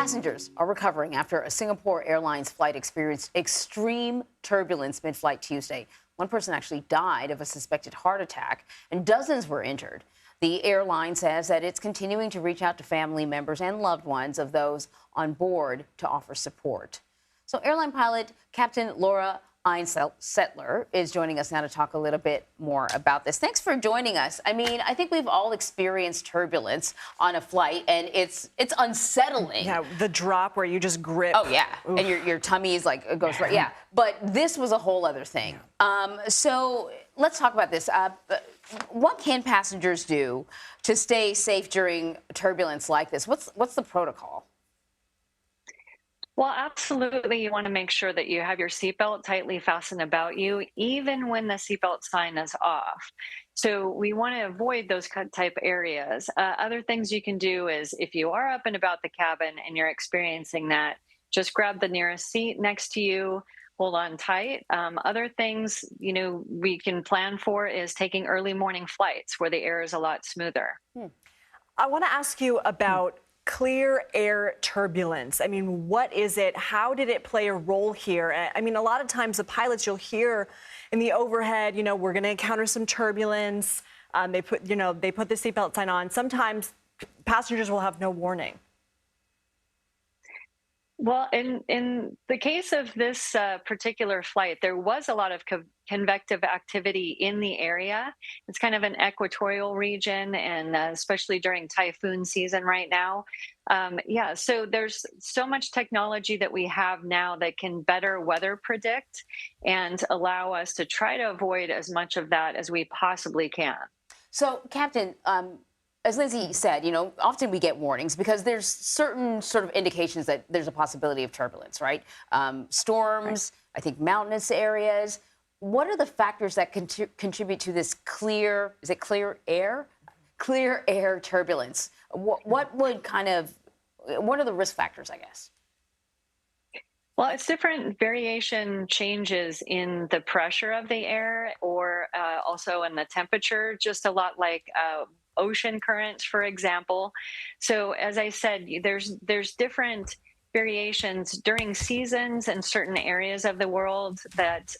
Passengers are recovering after a Singapore Airlines flight experienced extreme turbulence mid-flight Tuesday. One person actually died of a suspected heart attack, and dozens were injured. The airline says that it's continuing to reach out to family members and loved ones of those on board to offer support. So airline pilot Captain Laura Einsetler is joining us now to talk a little bit more about this. Thanks for joining us. I mean, I think we've all experienced turbulence on a flight, and it's unsettling. Yeah, the drop where you just grip. Oh, yeah. Oof. And your tummy is like, it goes right. Yeah. But this was a whole other thing. So let's talk about this. What can passengers do to stay safe during turbulence like this? What's the protocol? Well, absolutely. You want to make sure that you have your seatbelt tightly fastened about you, even when the seatbelt sign is off. So we want to avoid those type areas. Other things you can do is if you are up and about the cabin and you're experiencing that, just grab the nearest seat next to you, hold on tight. Other things, we can plan for is taking early morning flights where the air is a lot smoother. I want to ask you about clear air turbulence. I mean, what is it? How did it play a role here? I mean, a lot of times the pilots you'll hear in the overhead, we're going to encounter some turbulence. They put the seatbelt sign on. Sometimes passengers will have no warning. Well, in the case of this particular flight, there was a lot of convective activity in the area. It's kind of an equatorial region, and especially during typhoon season right now. So there's so much technology that we have now that can better weather predict and allow us to try to avoid as much of that as we possibly can. So, Captain, as Lizzie said, often we get warnings because there's certain sort of indications that there's a possibility of turbulence, right? Storms, I think mountainous areas. What are the factors that contribute to this clear air turbulence? What are the risk factors, I guess? Well, it's different variation changes in the pressure of the air or also in the temperature, just a lot like ocean currents, for example. So as I said, there's different variations during seasons in certain areas of the world that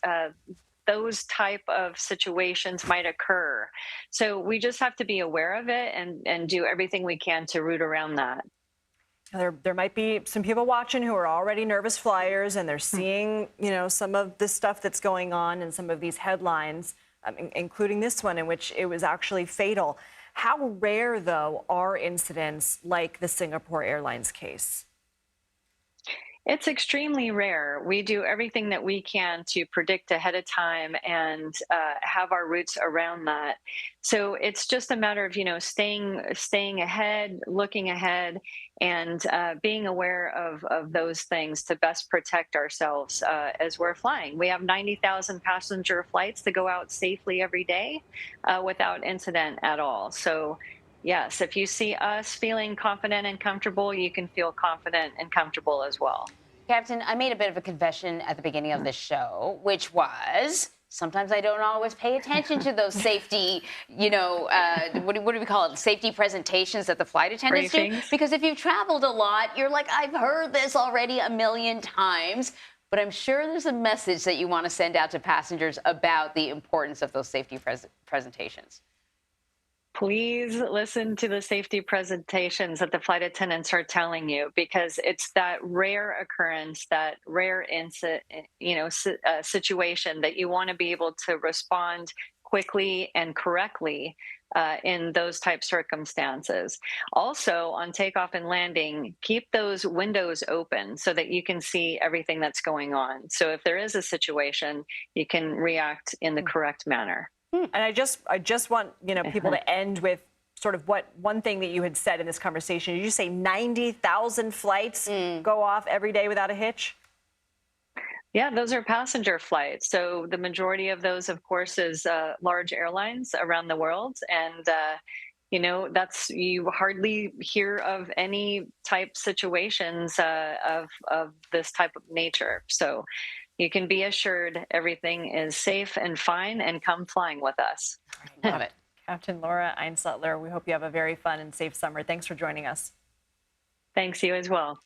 those type of situations might occur. So we just have to be aware of it and do everything we can to root around that. There might be some people watching who are already nervous flyers, and they're seeing, some of the stuff that's going on and some of these headlines, including this one in which it was actually fatal. How rare, though, are incidents like the Singapore Airlines case? It's extremely rare. We do everything that we can to predict ahead of time and have our routes around that. So it's just a matter of, staying ahead, looking ahead, and being aware of those things to best protect ourselves as we're flying. We have 90,000 passenger flights that go out safely every day without incident at all. So yes, if you see us feeling confident and comfortable, you can feel confident and comfortable as well. Captain, I made a bit of a confession at the beginning of this show, which was sometimes I don't always pay attention to those safety, what do we call it? Safety presentations that the flight attendants do. Because if you've traveled a lot, you're like, I've heard this already a million times. But I'm sure there's a message that you want to send out to passengers about the importance of those safety presentations. Please listen to the safety presentations that the flight attendants are telling you, because it's that rare occurrence, that rare situation that you want to be able to respond quickly and correctly in those type circumstances. Also, on takeoff and landing, keep those windows open so that you can see everything that's going on. So if there is a situation, you can react in the correct manner. And I just want people to end with sort of one thing that you had said in this conversation. Did you say 90,000 flights go off every day without a hitch? Yeah, those are passenger flights. So the majority of those, of course, is large airlines around the world. And, you hardly hear of any type situations of this type of nature. So you can be assured everything is safe and fine, and come flying with us. Love it. Captain Laura Einsetler, we hope you have a very fun and safe summer. Thanks for joining us. Thanks, you as well.